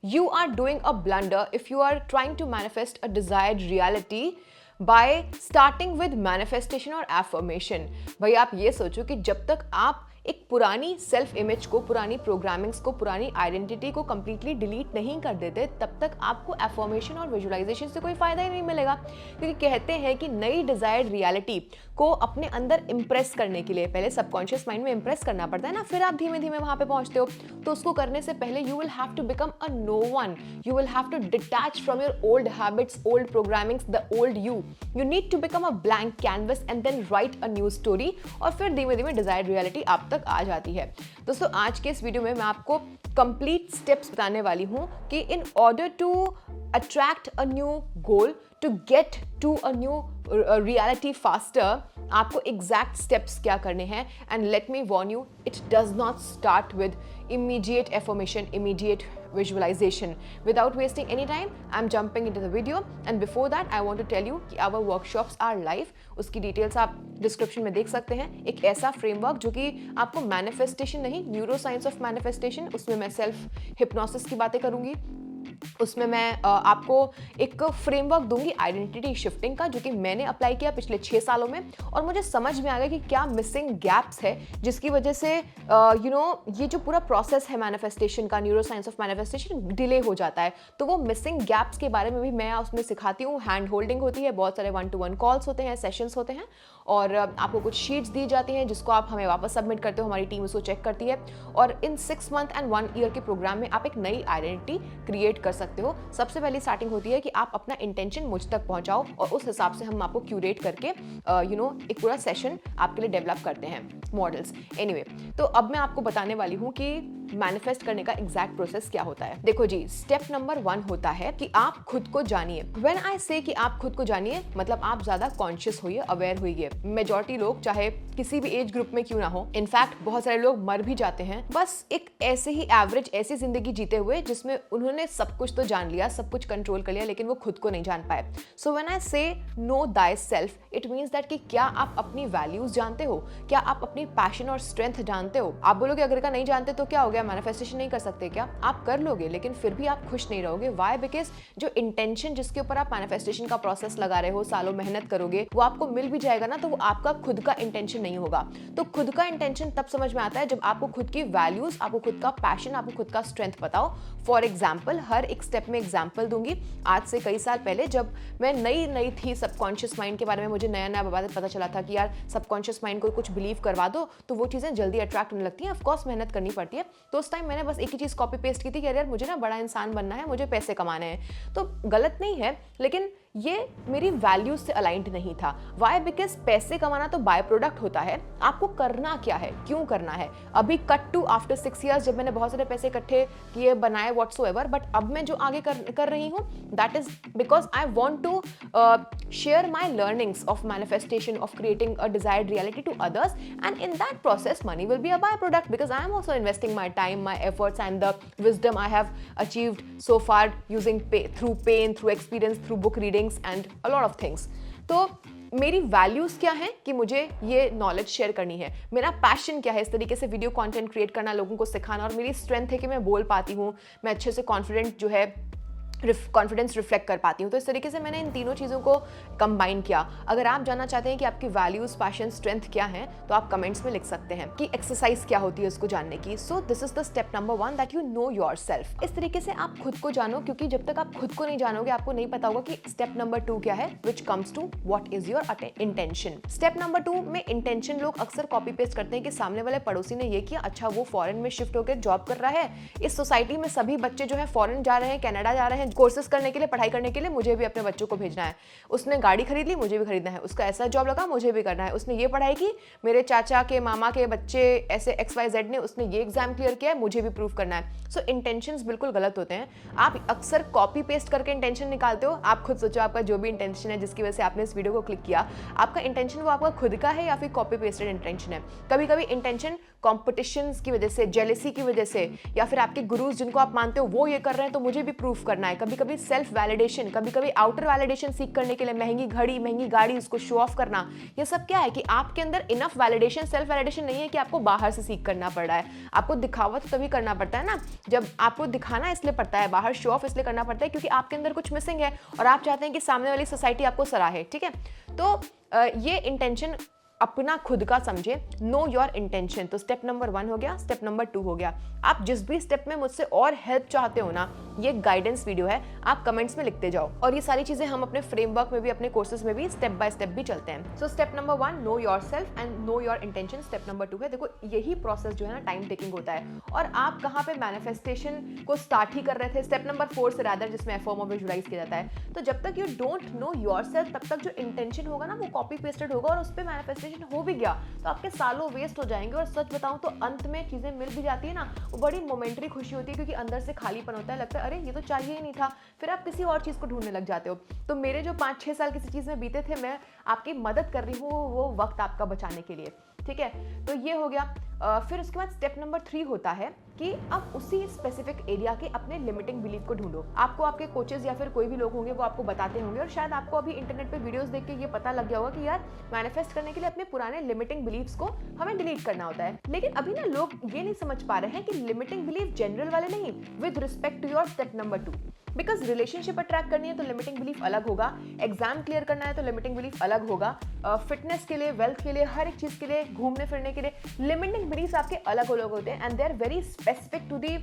You are doing a blunder if you are trying to manifest a desired reality by starting with manifestation और affirmation। भाई आप ये सोचो कि जब तक आप एक पुरानी सेल्फ इमेज को, पुरानी प्रोग्रामिंग्स को, पुरानी आइडेंटिटी को कंप्लीटली डिलीट नहीं कर देते, तब तक आपको एफर्मेशन और विजुअलाइजेशन से कोई फायदा ही नहीं मिलेगा। क्योंकि कहते हैं कि नई डिजायर्ड रियलिटी को अपने अंदर इंप्रेस करने के लिए पहले सबकॉन्शियस माइंड में इंप्रेस करना पड़ता है ना, फिर आप धीमे धीमे वहां पे पहुंचते हो। तो उसको करने से पहले you will have to become a no one, you will have to detach from your old habits, old programmings, the old you need to become a blank canvas and then write a new story, और फिर धीमे धीमे desired reality आप तक आ जाती है। दोस्तों आज के इस वीडियो में मैं आपको कंप्लीट स्टेप्स बताने वाली हूं कि in order to attract a new goal, to get to a new reality faster, आपको एग्जैक्ट स्टेप्स क्या करने हैं। And let me warn you, it does not start with immediate affirmation, immediate visualization. Without wasting any time, I'm jumping into the video, and before that I want to tell you कि our workshops are live। उसकी details आप description में देख सकते हैं। एक ऐसा framework जो कि आपको मैनिफेस्टेशन नहीं, न्यूरो साइंस ऑफ मैनिफेस्टेशन, उसमें मैं सेल्फ हिप्नोसिस की बातें करूंगी, उसमें मैं आपको एक फ्रेमवर्क दूंगी आइडेंटिटी शिफ्टिंग का, जो कि मैंने अप्लाई किया पिछले 6 सालों में, और मुझे समझ में आ गया कि क्या मिसिंग गैप्स है जिसकी वजह से ये जो पूरा प्रोसेस है मैनिफेस्टेशन का, neuro science of manifestation, delay हो जाता है। तो वो मिसिंग गैप्स के बारे में भी मैं उसमें सिखाती हूँ। हैंड होल्डिंग होती है, बहुत सारे 1-to-1 कॉल्स होते हैं, सेशंस होते हैं, और आपको कुछ शीट्स दी जाती हैं जिसको आप हमें वापस सबमिट करते हो, हमारी टीम उसको चेक करती है, और इन 6 मंथ एंड 1 ईयर के प्रोग्राम में आप एक नई आइडेंटिटी क्रिएट कर सकते हो। सबसे पहली स्टार्टिंग होती है कि आप अपना इंटेंशन मुझ तक पहुंचाओ, और उस हिसाब से हम आपको क्यूरेट करके एक पूरा सेशन आपके लिए डेवलप करते हैं, मॉडल्स। एनीवे, तो अब मैं आपको बताने वाली हूं कि मैनिफेस्ट करने का एग्जैक्ट प्रोसेस क्या होता है। देखो जी, स्टेप नंबर 1 होता है कि आप खुद को जानिए। व्हेन आई से कि आप खुद को जानिए, मतलब आप ज्यादा कॉन्शियस होइए, अवेयर होइए। मेजॉरिटी लोग, चाहे किसी भी एज ग्रुप में क्यों ना हो, इनफैक्ट बहुत सारे लोग मर भी जाते हैं बस एक ऐसे ही एवरेज ऐसी जिंदगी जीते हुए जिसमें उन्होंने सब कुछ तो जान लिया, सब कुछ कंट्रोल कर लिया, लेकिन वो खुद को नहीं जान पाए। सो व्हेन आई से no thy self, it means that कि क्या आप अपनी वैल्यूज जानते हो, क्या आप अपनी पैशन और स्ट्रेंथ जानते हो। आप बोलोगे अगर का नहीं जानते तो क्या हो गया, मैनिफेस्टेशन नहीं कर सकते क्या? आप कर लोगे, लेकिन फिर भी आप खुश नहीं रहोगे। व्हाई? बिकॉज जो इंटेंशन जिसके ऊपर आप मैनिफेस्टेशन का प्रोसेस लगा रहे हो, सालों मेहनत करोगे, वो आपको मिल भी जाएगा ना, तो वो आपका खुद का इंटेंशन नहीं होगा। तो खुद का इंटेंशन तब समझ में आता है जब आपको खुद की वैल्यूज, आपको खुद का पैशन, आपको खुद का स्ट्रेंथ बताओ। फॉर एग्जाम्पल, हर एक स्टेप में एग्जाम्पल दूंगी। आज से कई साल पहले जब मैं नई थी, सबकॉन्शियस माइंड के बारे में मुझे नया पता चला था कि यार सबकॉन्शियस माइंड को कुछ बिलीव करवा दो तो वो चीजें जल्दी अट्रैक्ट होने लगती हैं। ऑफकोर्स मेहनत करनी पड़ती है। तो उस टाइम मैंने बस एक ही चीज कॉपी पेस्ट की थी कि यार मुझे ना बड़ा इंसान बनना है, मुझे पैसे कमाने हैं। तो गलत नहीं है, लेकिन ये मेरी वैल्यूज से अलाइंड नहीं था। वाई? बिकॉज पैसे कमाना तो बाय प्रोडक्ट होता है, आपको करना क्या है, क्यों करना है। अभी कट टू आफ्टर 6 years जब मैंने बहुत सारे पैसे इकट्ठे किए, बनाए, व्हाट्सोएवर, बट अब मैं जो आगे कर रही हूँ, that is because I want to share my learnings of manifestation, of creating a desired reality to others, and in that process money will be a by product, because I am also investing my time, my efforts and the wisdom I have achieved so far using through pain, through experience, through book readings and a lot of things। तो मेरी values क्या हैं कि मुझे ये knowledge share करनी है, मेरा पैशन क्या है इस तरीके से वीडियो कंटेंट क्रिएट करना, लोगों को सिखाना, और मेरी स्ट्रेंथ है कि मैं बोल पाती हूँ, मैं अच्छे से कॉन्फिडेंस रिफ्लेक्ट कर पाती हूँ। तो इस तरीके से मैंने इन तीनों चीज़ों को कंबाइन किया। अगर आप जानना चाहते हैं कि आपकी वैल्यूज, पैशन, स्ट्रेंथ क्या है, तो आप कमेंट्स में लिख सकते हैं कि एक्सरसाइज क्या होती है उसको जानने की। So this is the step number 1, that you know yourself. इस तरीके से आप खुद को जानो, क्योंकि जब तक आप खुद को नहीं जानोगे आपको नहीं पता होगा कि स्टेप नंबर 2 क्या है, which comes to what is your intention. Step number 2 में इंटेंशन लोग अक्सर कॉपी पेस्ट करते हैं कि सामने वाले पड़ोसी ने ये किया, अच्छा वो फॉरेन में शिफ्ट होकर जॉब कर रहा है, इस सोसाइटी में सभी बच्चे जो है फॉरेन जा रहे हैं, कनाडा जा रहे हैं कोर्सेज करने के लिए, पढ़ाई करने के लिए, मुझे भी अपने बच्चों को भेजना है। उसने गाड़ी खरीद ली, मुझे भी खरीदना है। उसका ऐसा जॉब लगा, मुझे भी करना है। उसने ये पढ़ाई की, मेरे चाचा के मामा के बच्चे ऐसे XYZ ने, उसने ये एग्जाम क्लियर किया है, मुझे भी प्रूव करना है। सो इंटेंशंस बिल्कुल गलत होते हैं। आप अक्सर कॉपी पेस्ट करके इंटेंशन निकालते हो। आप खुद सोचो, आपका जो भी इंटेंशन है जिसकी वजह से आपने इस वीडियो को क्लिक किया, आपका इंटेंशन वो आपका खुद का है या फिर कॉपी पेस्टेड इंटेंशन है। कभी कभी इंटेंशन कॉम्पिटिशन्स की वजह से, जेलेसी की वजह से, या फिर आपके गुरुज जिनको आप मानते हो वो ये कर रहे हैं तो मुझे भी प्रूफ करना है। कभी कभी सेल्फ वैलिडेशन, कभी कभी आउटर वैलिडेशन सीख करने के लिए महंगी घड़ी, महंगी गाड़ी, उसको शो ऑफ करना। ये सब क्या है कि आपके अंदर इनफ वैलिडेशन, सेल्फ वैलिडेशन नहीं है कि आपको बाहर से सीख करना पड़ रहा है। आपको दिखावा तो तभी करना पड़ता है ना, जब आपको दिखाना इसलिए पड़ता है, बाहर शो ऑफ इसलिए करना पड़ता है क्योंकि आपके अंदर कुछ मिसिंग है और आप चाहते हैं कि सामने वाली सोसाइटी आपको सराहे। ठीक है, तो ये इंटेंशन अपना खुद का समझे, नो योर इंटेंशन। तो स्टेप नंबर 1 हो गया, स्टेप नंबर 2 हो गया। आप जिस भी स्टेप में मुझसे और हेल्प चाहते हो ना, ये गाइडेंस वीडियो है, आप कमेंट्स में लिखते जाओ। और ये सारी चीजें हम अपने फ्रेमवर्क में भी, अपने कोर्सेज में भी स्टेप बाय स्टेप भी चलते हैं। So step number 1 know your self and know your intention. Step number 2 है, देखो यही प्रोसेस जो है ना टाइम टेकिंग होता है। और आप कहाँ पे मैनिफेस्टेशन को स्टार्ट ही कर रहे थे, स्टेप नंबर 4 से रादर, जिसमें अफर्म और विजुअलाइज किया जाता है। तो जब तक you don't know your self, तब तक जो इंटेंशन होगा ना वो कॉपी पेस्टेड होगा और उस पर मैनिफेस्टेशन हो भी गया तो आपके सालों वेस्ट हो जाएंगे। और सच बताऊं तो अंत में चीजें मिल भी जाती है ना, वो बड़ी मोमेंटरी खुशी होती है क्योंकि अंदर से खालीपन होता है, लगता है अरे ये तो चाहिए ही नहीं था। फिर आप किसी और चीज को ढूंढने लग जाते हो। तो मेरे जो 5-6 साल किसी चीज में बीते थे, मैं आपकी मदद कर रही हूँ वो वक्त आपका बचाने के लिए। ठीक है, तो ये हो गया। फिर उसके बाद स्टेप नंबर 3 होता है कि अब उसी स्पेसिफिक एरिया के अपने लिमिटिंग बिलीफ को ढूंढो। आपको आपके कोचेस या फिर कोई भी लोग होंगे वो आपको बताते होंगे, और शायद आपको अभी इंटरनेट पे वीडियोस देख के ये पता लग गया होगा कि यार मैनिफेस्ट करने के लिए अपने पुराने लिमिटिंग बिलीफ्स को हमें डिलीट करना होता है। लेकिन अभी ना लोग ये नहीं समझ पा रहे हैं कि लिमिटिंग बिलीफ जनरल वाले नहीं, with respect to your step number 2। Because relationship attract करनी है तो लिमिटिंग बिलीफ अलग होगा, एग्जाम क्लियर करना है तो लिमिटिंग बिलीफ अलग होगा, फिटनेस के लिए, वेल्थ के लिए, हर एक चीज के लिए, घूमने फिरने के लिए लिमिटिंग बिलीफ आपके अलग अलग होते हैं। And they are very specific to the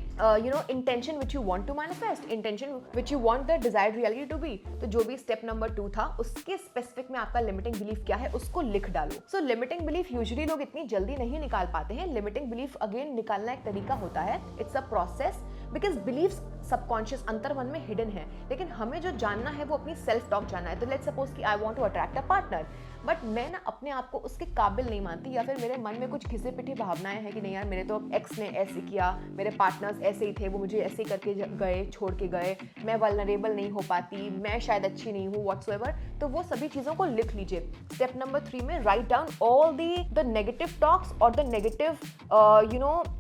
intention which you want to manifest, intention which you want the desired reality to be. तो जो भी स्टेप नंबर 2 था उसके स्पेसिफिक में आपका लिमिटिंग बिलीफ क्या है उसको लिख डालो। सो लिमिटिंग बिलीफ यूजुअली लोग इतनी जल्दी नहीं निकाल पाते हैं। लिमिटिंग बिलीफ अगेन निकालना एक तरीका होता है, it's a process, because beliefs subconscious अंतर मन में हिडन है। लेकिन हमें जो जानना है वो अपनी सेल्फ टॉक जानना है। तो लेट्स सपोज कि I want to attract a partner, but मैं ना अपने आप को उसके काबिल नहीं मानती, या फिर मेरे मन में कुछ घिसे पिटे भावनाएं हैं कि नहीं यार मेरे तो एक्स ने ऐसे किया, मेरे पार्टनर्स ऐसे ही थे, वो मुझे ऐसे ही करके गए, छोड़ के गए, मैं वल्नरेबल नहीं हो पाती, मैं शायद अच्छी नहीं हूँ, व्हाट्सोएवर। तो वो सभी चीज़ों को लिख लीजिए। स्टेप नंबर 3 में write down all the negative talks और द नेगेटिव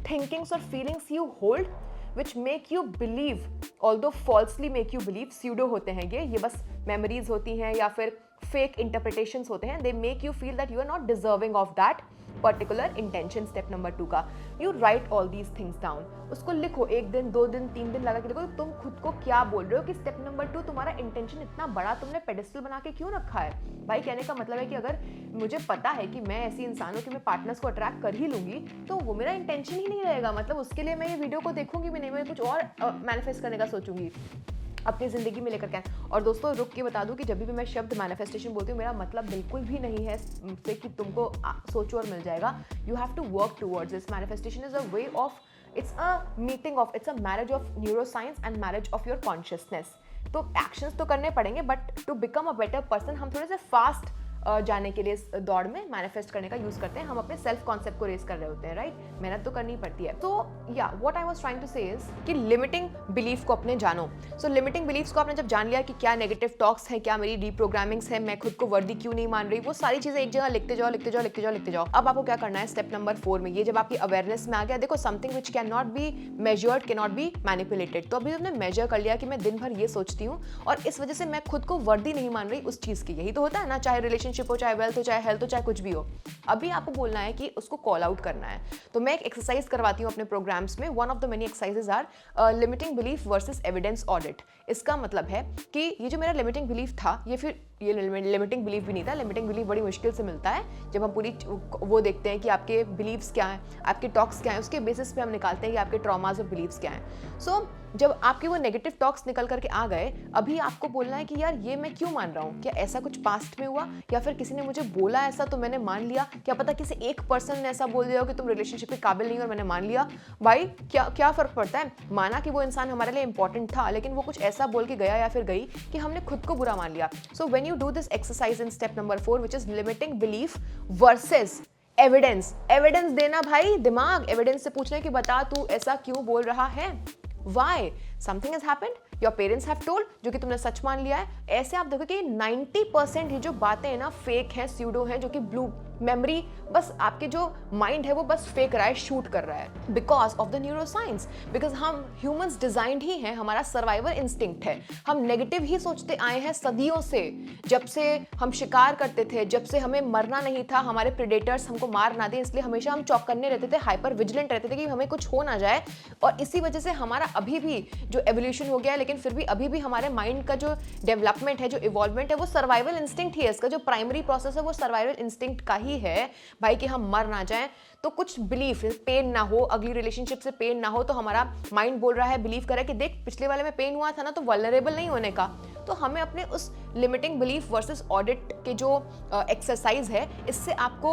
थिंकिंग्स और feelings you hold which make you believe, although falsely make you believe, pseudo होते हैं ये बस memories होती हैं या फिर fake interpretations होते हैं। They make you feel that you are not deserving of that particular intention। Step number 2 का you write all these things down, उसको लिखो 1 दिन 2 दिन 3 दिन लगा के लिखो तुम खुद को क्या बोल रहे हो कि स्टेप नंबर 2 तुम्हारा इंटेंशन इतना बड़ा तुमने पेडेस्टल बना के क्यों रखा है। भाई कहने का मतलब है कि अगर मुझे पता है कि मैं ऐसी इंसान हूँ कि मैं पार्टनर्स को अट्रैक्ट कर ही लूंगी तो वो मेरा इंटेंशन ही नहीं रहेगा। मतलब उसके लिए मैं ये वीडियो को देखूंगी भी नहीं, मैं कुछ और मैनिफेस्ट करने का सोचूंगी अपनी ज़िंदगी में लेकर के। और दोस्तों रुक के बता दूं कि जब भी मैं शब्द मैनिफेस्टेशन बोलती हूँ मेरा मतलब बिल्कुल भी नहीं है से कि तुमको सोचो और मिल जाएगा। You have to work towards this. Manifestation is a way of, it's a meeting of, it's a marriage of neuroscience and marriage of your consciousness. तो एक्शंस तो करने पड़ेंगे, but to become a better person हम थोड़े से fast जाने के लिए इस दौड़ में मैनिफेस्ट करने का यूज करते हैं। हम अपने सेल्फ कॉन्सेप्ट को रेस कर रहे होते हैं, राइट? मेहनत तो करनी पड़ती है। तो या what I was trying to say is कि लिमिटिंग बिलीफ को अपने जानो। सो लिमिटिंग बिलीफ्स को आपने जब जान लिया कि क्या नेगेटिव टॉक्स है, क्या मेरी रीप्रोग्रामिंग्स है, मैं खुद को वर्दी क्यों नहीं मान रही, वो सारी चीजें एक जगह लिखते जाओ लिखते जाओ लिखते जाओ लिखते जाओ। अब आपको क्या करना है स्टेप नंबर 4 में, ये जब आपकी अवेयरनेस में आ गया, देखो something which can not be measured can not be manipulated. तो अभी तुमने मेजर कर लिया कि मैं दिन भर ये सोचती हूँ और इस वजह से मैं खुद को वर्दी नहीं मान रही उस चीज की। यही तो होता है ना, चाहे रिलेशनशिप हो, चाहे वेल्थ हो, चाहे हेल्थ हो, चाहे कुछ भी हो। अभी आपको बोलना है कि उसको कॉल आउट करना है। तो मैं एक एक्सरसाइज करवाती हूँ अपने प्रोग्राम्स में। One of the many exercises are limiting belief versus evidence audit. इसका मतलब है कि ये जो मेरा लिमिटिंग बिलीफ था, ये लिमिटिंग बिलीफ भी नहीं था। लिमिटिंग बिलीफ बड़ी मुश्किल से मिलता है जब हम पूरी वो देखते हैं कि आपके बिलीव्स क्या हैं, आपके टॉक्स क्या हैं, उसके बेसिस पे हम निकालते हैं कि आपके ट्रॉमास और बिलीव्स क्या हैं। सो जब आपके वो नेगेटिव टॉक्स निकल करके आ गए, अभी आपको बोलना है कि यार ये मैं क्यों मान रहा हूँ, क्या ऐसा कुछ पास्ट में हुआ या फिर किसी ने मुझे बोला ऐसा तो मैंने मान लिया, क्या पता किसी एक पर्सन ने ऐसा बोल दिया हो कि तुम रिलेशनशिप के काबिल नहीं हो और मैंने मान लिया। भाई क्या फर्क पड़ता है, माना कि वो इंसान हमारे लिए इंपॉर्टेंट था लेकिन वो कुछ ऐसा बोल के गया या फिर गई कि हमने खुद को बुरा मान लिया। So when you do this exercise in step number 4 which is limiting belief versus evidence, evidence देना भाई, दिमाग एविडेंस से पूछना कि बता तू ऐसा क्यों बोल रहा है, why something has happened, your parents have told, जो कि तुमने सच मान लिया है। ऐसे आप देखो कि 90% ये जो बातें हैं ना फेक हैं, स्यूडो हैं, जो कि मेमोरी बस आपके जो माइंड है वो बस फेंक रहा है, शूट कर रहा है, because of the neuroscience. Because हम ह्यूमंस डिजाइंड ही हैं, हमारा सर्वाइवल इंस्टिंक्ट है, हम नेगेटिव ही सोचते आए हैं सदियों से। जब से हम शिकार करते थे, जब से हमें मरना नहीं था, हमारे प्रेडेटर्स हमको मार ना दें, इसलिए हमेशा हम चौकन्ने रहते थे, हाइपर विजिलेंट रहते थे कि हमें कुछ हो ना जाए। और इसी वजह से हमारा अभी भी जो एवोल्यूशन हो गया है, लेकिन फिर भी अभी भी हमारे माइंड का जो डेवलपमेंट है, जो इवॉल्वमेंट है, वो सर्वाइवल इंस्टिंक्ट ही है। इसका जो प्राइमरी प्रोसेस है वो सर्वाइवल इंस्टिंक्ट का ही है भाई, कि हम मर ना जाएं। तो कुछ बिलीफ, पेन ना हो, अगली रिलेशनशिप से पेन ना हो, तो हमारा माइंड बोल रहा है, बिलीव कर रहा है कि देख पिछले वाले में पेन हुआ था ना, तो वल्नरेबल नहीं होने का। तो हमें अपने उस लिमिटिंग बिलीफ वर्सेस ऑडिट के जो एक्सरसाइज है, इससे आपको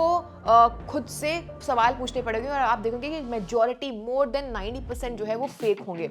खुद से सवाल पूछने पड़ेंगे और आप देखोगे कि मेजॉरिटी मोर देन 90% जो है वो फेक होंगे।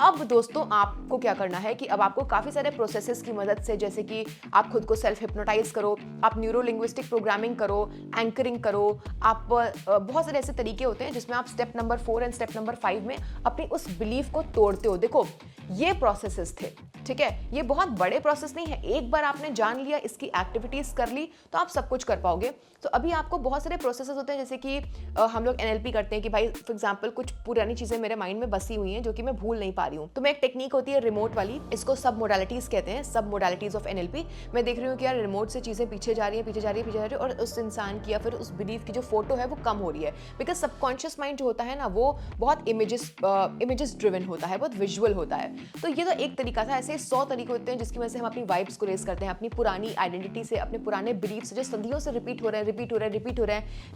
अब दोस्तों आपको क्या करना है कि अब आपको काफ़ी सारे प्रोसेसेस की मदद से, जैसे कि आप खुद को सेल्फ हिप्नोटाइज करो, आप न्यूरो लिंग्विस्टिक प्रोग्रामिंग करो, एंकरिंग करो, आप बहुत सारे ऐसे तरीके होते हैं जिसमें आप step number 4 and step number 5 में अपनी उस बिलीफ को तोड़ते हो। देखो ये प्रोसेसेस थे, ठीक है, ये बहुत बड़े प्रोसेस नहीं है। एक बार आपने जान लिया, इसकी एक्टिविटीज कर ली, तो आप सब कुछ कर पाओगे। तो अभी आपको बहुत सारे प्रोसेसेस होते हैं, जैसे कि हम लोग NLP करते हैं कि भाई फॉर एग्जांपल कुछ पुरानी चीजें मेरे माइंड में बसी हुई हैं जो कि मैं भूल नहीं पा रही हूँ। तो मैं एक टेक्निक होती है रिमोट वाली, इसको सब मोडालिटीज कहते हैं, सब मोडालिटीज ऑफ NLP। मैं देख रही हूँ कि यार रिमोट से चीजें पीछे जा रही है, पीछे जा रही है, पीछे जा रही है, और उस इंसान की या फिर उस बिलीफ की जो फोटो है वो कम हो रही है। बिकॉज सबकॉन्शियस माइंड जो होता है ना, वो बहुत इमेजेस ड्रिवन होता है, बहुत विजुअल होता है। तो ये तो एक तरीका था। ऐसे 100 तरीके होते हैं जिसकी वजह से हम अपनी वाइब्स को रेस करते हैं, अपनी पुरानी आइडेंटिटी से, अपने पुराने बिलीफ से जो सदियों से रिपीट हो रहे हैं।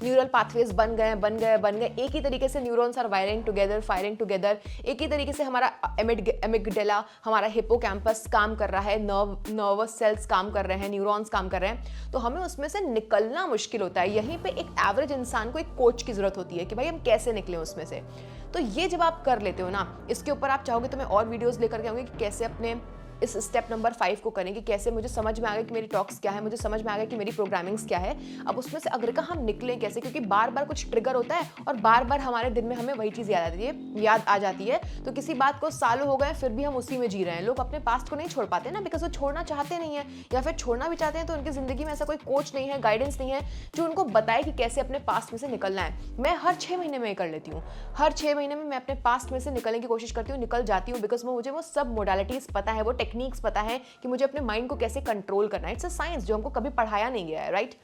न्यूरल पाथवेज बन गए, एक ही तरीके से न्यूरॉन्स आर फायरिंग टुगेदर, एक ही तरीके से हमारा एमिगडाला, हमारा हिपोकैम्पस काम कर रहा है, नर्वस सेल्स काम कर रहे हैं, न्यूरॉन्स काम कर रहे हैं। तो हमें उसमें से निकलना मुश्किल होता है। यहीं पे एक एवरेज इंसान को एक कोच की जरूरत होती है कि भाई हम कैसे निकले उसमें से। तो ये जब आप कर लेते हो ना, इसके ऊपर आप चाहोगे तो मैं और वीडियोस लेकर के आऊंगी कि कैसे अपने इस स्टेप नंबर 5 को करेंगे, कैसे मुझे समझ में आ गया कि मेरी टॉक्स क्या है, मुझे समझ में आ गया कि मेरी प्रोग्रामिंग्स क्या है। अब उसमें से अगर का हम निकलें कैसे, क्योंकि बार बार कुछ ट्रिगर होता है और बार बार हमारे दिन में हमें वही चीज़ याद आ जाती है। तो किसी बात को सालों हो गए फिर भी हम उसी में जी रहे हैं। लोग अपने पास्ट को नहीं छोड़ पाते ना, बिकॉज वो छोड़ना चाहते नहीं है, या फिर छोड़ना भी चाहते हैं तो उनकी जिंदगी में ऐसा कोई कोच नहीं है, गाइडेंस नहीं है जो उनको बताए कि कैसे अपने पास्ट में से निकलना है। मैं हर 6 महीने में कर लेती हूँ, हर 6 महीने में मैं अपने पास्ट में से निकलने की कोशिश करती हूँ, निकल जाती हूँ, बिकॉज मुझे वो सब मोडालिटीज पता है, वो टेक्निक्स पता है कि मुझे अपने माइंड को कैसे कंट्रोल करना है। इट्स अ साइंस जो हमको कभी पढ़ाया नहीं गया है, राइट।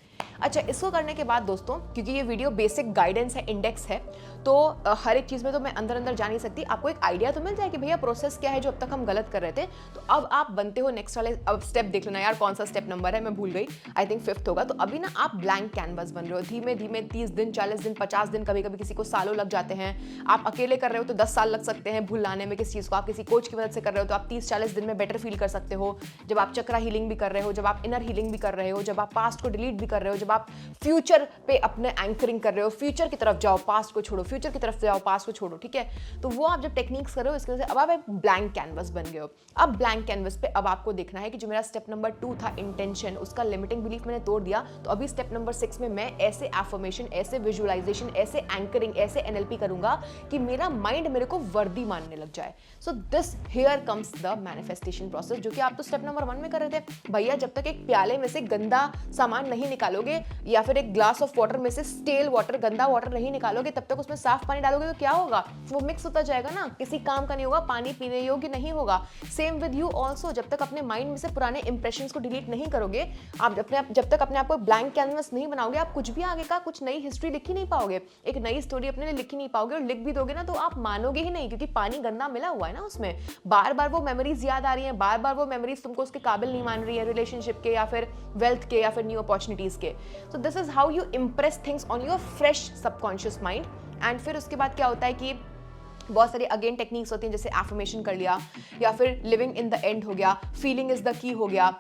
अच्छा, इसको करने के बाद दोस्तों, क्योंकि ये वीडियो बेसिक गाइडेंस है, इंडेक्स है, तो हर एक चीज़ में तो मैं अंदर जा नहीं सकती, आपको एक आइडिया तो मिल जाए कि भैया प्रोसेस क्या है जो अब तक हम गलत कर रहे थे। तो अब आप बनते हो नेक्स्ट वाले, अब स्टेप देख लेना यार, कौन सा स्टेप नंबर है, मैं भूल गई, आई थिंक 5th होगा। तो अभी ना आप ब्लैंक कैनवस बन रहे हो, धीमे धीमे 30 दिन, 40 दिन, 50 दिन, कभी कभी किसी को सालों लग जाते हैं। आप अकेले कर रहे हो तो 10 साल लग सकते हैं भुलाने में किस चीज़ को। आप किसी कोच की मदद से कर रहे हो तो आप 30-40 दिन में बेटर फील कर सकते हो। जब आप चक्रा हीलिंग भी कर रहे हो, जब आप इनर हीलिंग भी कर रहे हो, जब आप पास्ट को डिलीट भी कर रहे हो, जब आप फ्यूचर पे अपने एंकरिंग कर रहे हो, फ्यूचर की तरफ जाओ, पास्ट को छोड़ो, फ्यूचर की तरफ जाओ, पास्ट को छोड़ो, ठीक है। तो वो आप जब टेक्निक्स कर रहे हो, इसके वजह से अब आप एक ब्लैंक कैनवस बन गए हो। अब ब्लैंक कैनवस पे अब आपको देखना है कि जो मेरा स्टेप नंबर 2 था इंटेंशन, उसका लिमिटिंग बिलीफ मैंने तोड़ दिया। तो अभी स्टेप नंबर 6 में मैं ऐसे एफर्मेशन, ऐसे विजुअलाइजेशन, ऐसे एंकरिंग, ऐसे NLP करूंगा कि मेरा माइंड मेरे को वर्दी मानने लग जाए। So this here comes the manifestation process, जो कि आप तो स्टेप नंबर 1 में कर रहे थे। भैया जब तक एक प्याले में से गंदा सामान नहीं निकालोगे, या फिर एक ग्लास ऑफ वाटर में से स्टेल वाटर, गंदा वाटर नहीं निकालोगे, तब तक उसमें साफ पानी डालोगे तो क्या होगा, वो मिक्स होता जाएगा ना, किसी काम का नहीं होगा, पानी पीने योग्य नहीं होगा। सेम विद यू ऑल्सो, जब तक अपने माइंड में से पुराने इंप्रेशंस को डिलीट नहीं करोगे, आप जब तक अपने आप को ब्लैंक कैनवस नहीं बनाओगे, आप कुछ भी आगे का कुछ नई हिस्ट्री लिख ही नहीं पाओगे, एक नई स्टोरी अपने लिए लिख ही नहीं पाओगे। और लिख भी दोगे ना तो आप मानोगे ही नहीं, क्योंकि पानी गंदा मिला हुआ है ना उसमें। बार बार वो मेमोरीज याद आ रही हैं, बार बार वो मेमोरीज तुमको उसके काबिल नहीं मान रही है, रिलेशनशिप के या फिर वेल्थ के या फिर न्यू अपॉर्चुनिटीज के। So this is how you Impress things on your fresh subconscious mind. And फिर उसके बाद क्या होता है कि बहुत सारी अगेन टेक्निक्स होती हैं, जैसे एफर्मेशन कर लिया, या फिर लिविंग इन द एंड हो गया, फीलिंग इज द की हो गया,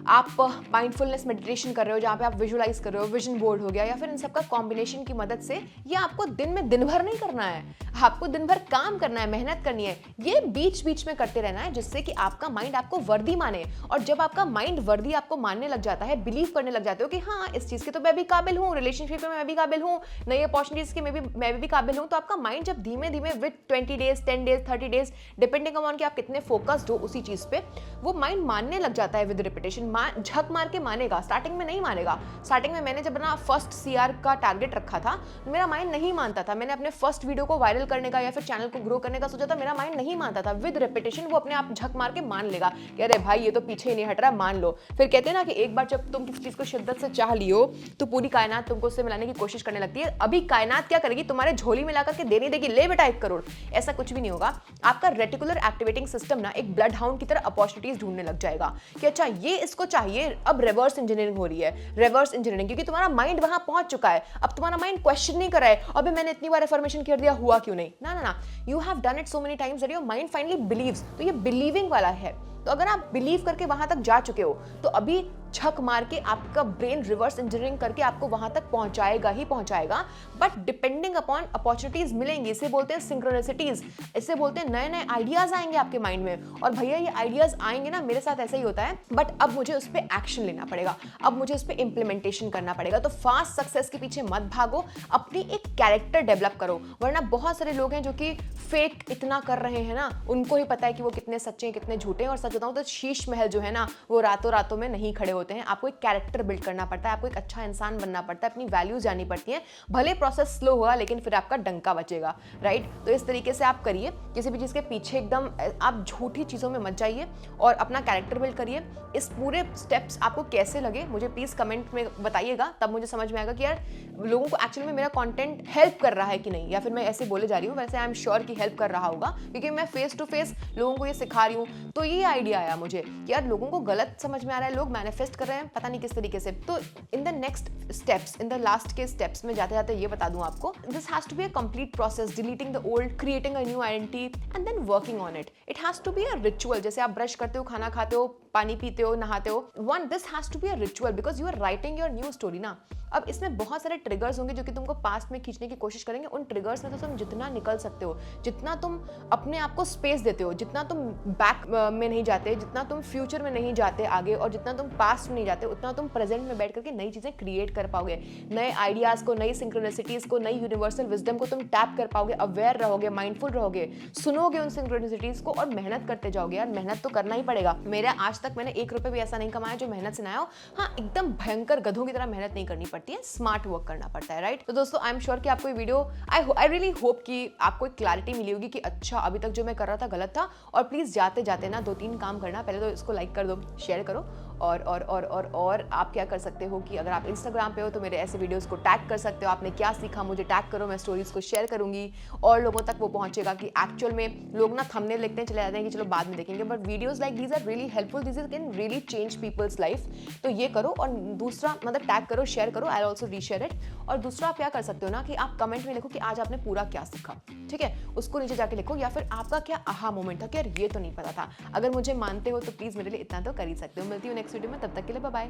आप माइंडफुलनेस मेडिटेशन कर रहे हो जहाँ पे आप विजुअलाइज कर रहे हो, विजन बोर्ड हो गया, या फिर इन सब का कॉम्बिनेशन की मदद से। ये आपको दिन में दिन भर नहीं करना है, आपको दिन भर काम करना है, मेहनत करनी है, ये बीच बीच में करते रहना है, जिससे कि आपका माइंड आपको वर्दी माने। और जब आपका माइंड वर्दी आपको मानने लग जाता है, बिलीव करने लग जाते हो कि हाँ इस चीज़ की तो मैं भी काबिल हूँ, रिलेशनशिप में मैं भी काबिल हूँ, नई अपॉर्चुनिटीज की मैं भी काबिल हूँ, तो आपका माइंड जब धीमे धीमे with 20 days, 10 days, 30 days, depending upon कि आप कितने फोकस्ड हो उसी चीज़ पे, वो माइंड मानने लग जाता है विद रिपीटेशन। झक मार के मानेगा, स्टार्टिंग में नहीं मानेगा। स्टार्टिंग में मैंने जब अपना फर्स्ट CR का टारगेट रखा था, मेरा माइंड नहीं मानता था। मैंने अपने फर्स्ट वीडियो को वायरल करने का या फिर चैनल को ग्रो करने का सोचा था, मेरा माइंड नहीं मानता था। विद रेपिटेशन वो अपने आप झक मार के मान लेगा कि अरे भाई ये तो पीछे ही नहीं हट रहा, मान लो। फिर कहते हैं ना कि एक बार जब तुम किसी चीज को शिद्दत से चाह लियो तो पूरी कायनात तुमको उससे मिलाने की कोशिश करने लगती है। अभी कायनात क्या करेगी, तुम्हारे झोली में लाकर के देने देगी, ले बेटा 1 करोड़। ऐसा कुछ भी नहीं होगा। आपका रेटिकुलर एक्टिवेटिंग सिस्टम ना एक ब्लड हाउंड की तरह अपॉर्चुनिटीज ढूंढने लग जाएगा कि अच्छा ये इसको चाहिए। अब रिवर्स इंजीनियरिंग हो रही है, रिवर्स इंजीनियरिंग, क्योंकि तुम्हारा माइंड वहां पहुंच चुका है। अब तुम्हारा माइंड क्वेश्चन नहीं कर रहा है अबे मैंने इतनी बार अफर्मेशन कर दिया, हुआ क्यों नहीं। ना ना ना, you have done it so many times that your mind finally believes. तो ये बिलीविंग वाला है। तो अगर आप बिलीव करके वहां तक जा चुके हो तो अभी झक मार के आपका ब्रेन रिवर्स इंजीनियरिंग करके आपको वहां तक पहुंचाएगा ही पहुंचाएगा। बट डिपेंडिंग अपॉन अपॉर्चुनिटीज मिलेंगी, इसे बोलते हैं सिंक्रोनिसिटीज, इसे बोलते हैं नए नए आइडियाज आएंगे आपके माइंड में। और भैया ये आइडियाज आएंगे ना, मेरे साथ ऐसा ही होता है, बट अब मुझे उस पर एक्शन लेना पड़ेगा, अब मुझे उस पर इंप्लीमेंटेशन करना पड़ेगा। तो फास्ट सक्सेस के पीछे मत भागो, अपनी एक कैरेक्टर डेवलप करो। वरना बहुत सारे लोग हैं जो कि फेक इतना कर रहे हैं ना, उनको ही पता है कि वो कितने सच्चे हैं कितने झूठे हैं। और सच बताऊं तो शीश महल जो है ना, वो रातों रातों में नहीं खड़े होते हैं। आपको एक कैरेक्टर बिल्ड करना पड़ता है, आपको एक अच्छा इंसान बनना पड़ता है, अपनी वैल्यूज जाननी पड़ती हैं। भले प्रोसेस स्लो होगा लेकिन फिर आपका डंका बचेगा, राइट। तो इस तरीके से आप करिए, किसी भी चीज़ के पीछे एकदम आप झूठी चीज़ों में मत जाइए और अपना कैरेक्टर बिल्ड करिए। इस पूरे स्टेप्स आपको कैसे लगे मुझे प्लीज़ कमेंट में बताइएगा, तब मुझे समझ में आएगा कि यार लोगों को एक्चुअली में मेरा कंटेंट हेल्प कर रहा है कि नहीं, या फिर मैं ऐसे बोले जा रही हूँ। वैसे आई एम श्योर कि हेल्प कर रहा होगा, क्योंकि मैं फेस टू फेस लोगों को ये सिखा रही हूँ। तो ये आइडिया आया मुझे कि यार लोगों को गलत समझ में आ रहा है, लोग मैनिफेस्ट कर रहे हैं पता नहीं किस तरीके से। तो in the next steps, in the last के स्टेप्स में जाते जाते ये बता दूं आपको, this has to be a complete process, deleting the old, creating a new identity and then working on it. It has to be a ritual. जैसे आप ब्रश करते हो, खाना खाते हो, पानी पीते हो, नहाते हो, this has to be a ritual because you are writing your new story ना। अब इसमें बहुत सारे ट्रिगर्स होंगे जो कि तुमको पास्ट में खींचने की कोशिश करेंगे। उन ट्रिगर्स में तो तुम जितना निकल सकते हो, जितना तुम अपने आप को स्पेस देते हो, जितना तुम बैक में नहीं जाते, जितना तुम फ्यूचर में नहीं जाते आगे, और जितना तुम पास्ट में नहीं जाते, उतना तुम प्रेजेंट में बैठ करके नई चीजें क्रिएट कर पाओगे। नए आइडियाज को, नई सिंक्रोनिसिटीज को, नई यूनिवर्सल विजडम को तुम टैप कर पाओगे, अवेयर रहोगे, माइंडफुल रहोगे, सुनोगे उन सिंक्रोनिसिटीज को और मेहनत करते जाओगे। यार मेहनत तो करना ही पड़ेगा। मेरा आज तक मैंने 1 रुपए भी ऐसा नहीं कमाया जो मेहनत से ना आया हो। हाँ, एकदम भयंकर गधों की तरह मेहनत नहीं करनी पड़ती है, स्मार्ट वर्क करना पड़ता है, राइट। तो दोस्तों आई एम श्योर कि आपको ये वीडियो, आई रियली होप कि आपको एक क्लैरिटी मिली होगी कि अच्छा अभी तक जो मैं कर रहा था गलत था। और प्लीज जाते जाते ना 2-3 काम करना। पहले तो इसको लाइक कर दो, शेयर करो, और आप क्या कर सकते हो कि अगर आप इंस्टाग्राम पे हो तो मेरे ऐसे वीडियोस को टैग कर सकते हो। आपने क्या सीखा मुझे टैग करो, मैं स्टोरीज को शेयर करूंगी और लोगों तक वो पहुंचेगा। कि एक्चुअल में लोग ना थंबनेल लिखते हैं, चले जाते हैं कि चलो बाद में देखेंगे, but videos like these are really helpful, this can really change people's life. तो ये करो। और दूसरा मतलब टैग करो, शेयर करो, आई ऑल्सो रीशेयर इट। और दूसरा आप क्या कर सकते हो ना कि आप कमेंट में लिखो कि आज आपने पूरा क्या सीखा, ठीक है, उसको नीचे जाके लिखो। या फिर आपका क्या आहा मोमेंट था कि यार ये तो नहीं पता था। अगर मुझे मानते हो तो प्लीज मेरे लिए इतना तो कर ही सकते हो। मिलती हूँ नेक्स्ट वीडियो में, तब तक के लिए बाय बाय।